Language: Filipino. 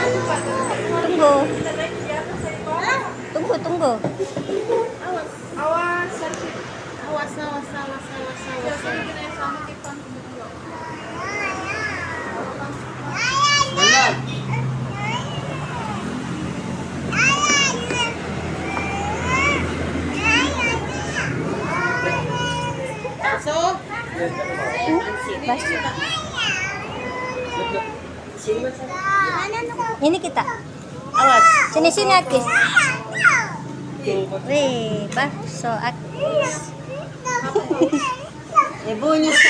Tunggu. Tunggu, tunggu. Awas, awas, awas, awas, awas, awas. So, Ini kita. Awas. Sini sini Akis. Wih, bakso Akis. ibunya sa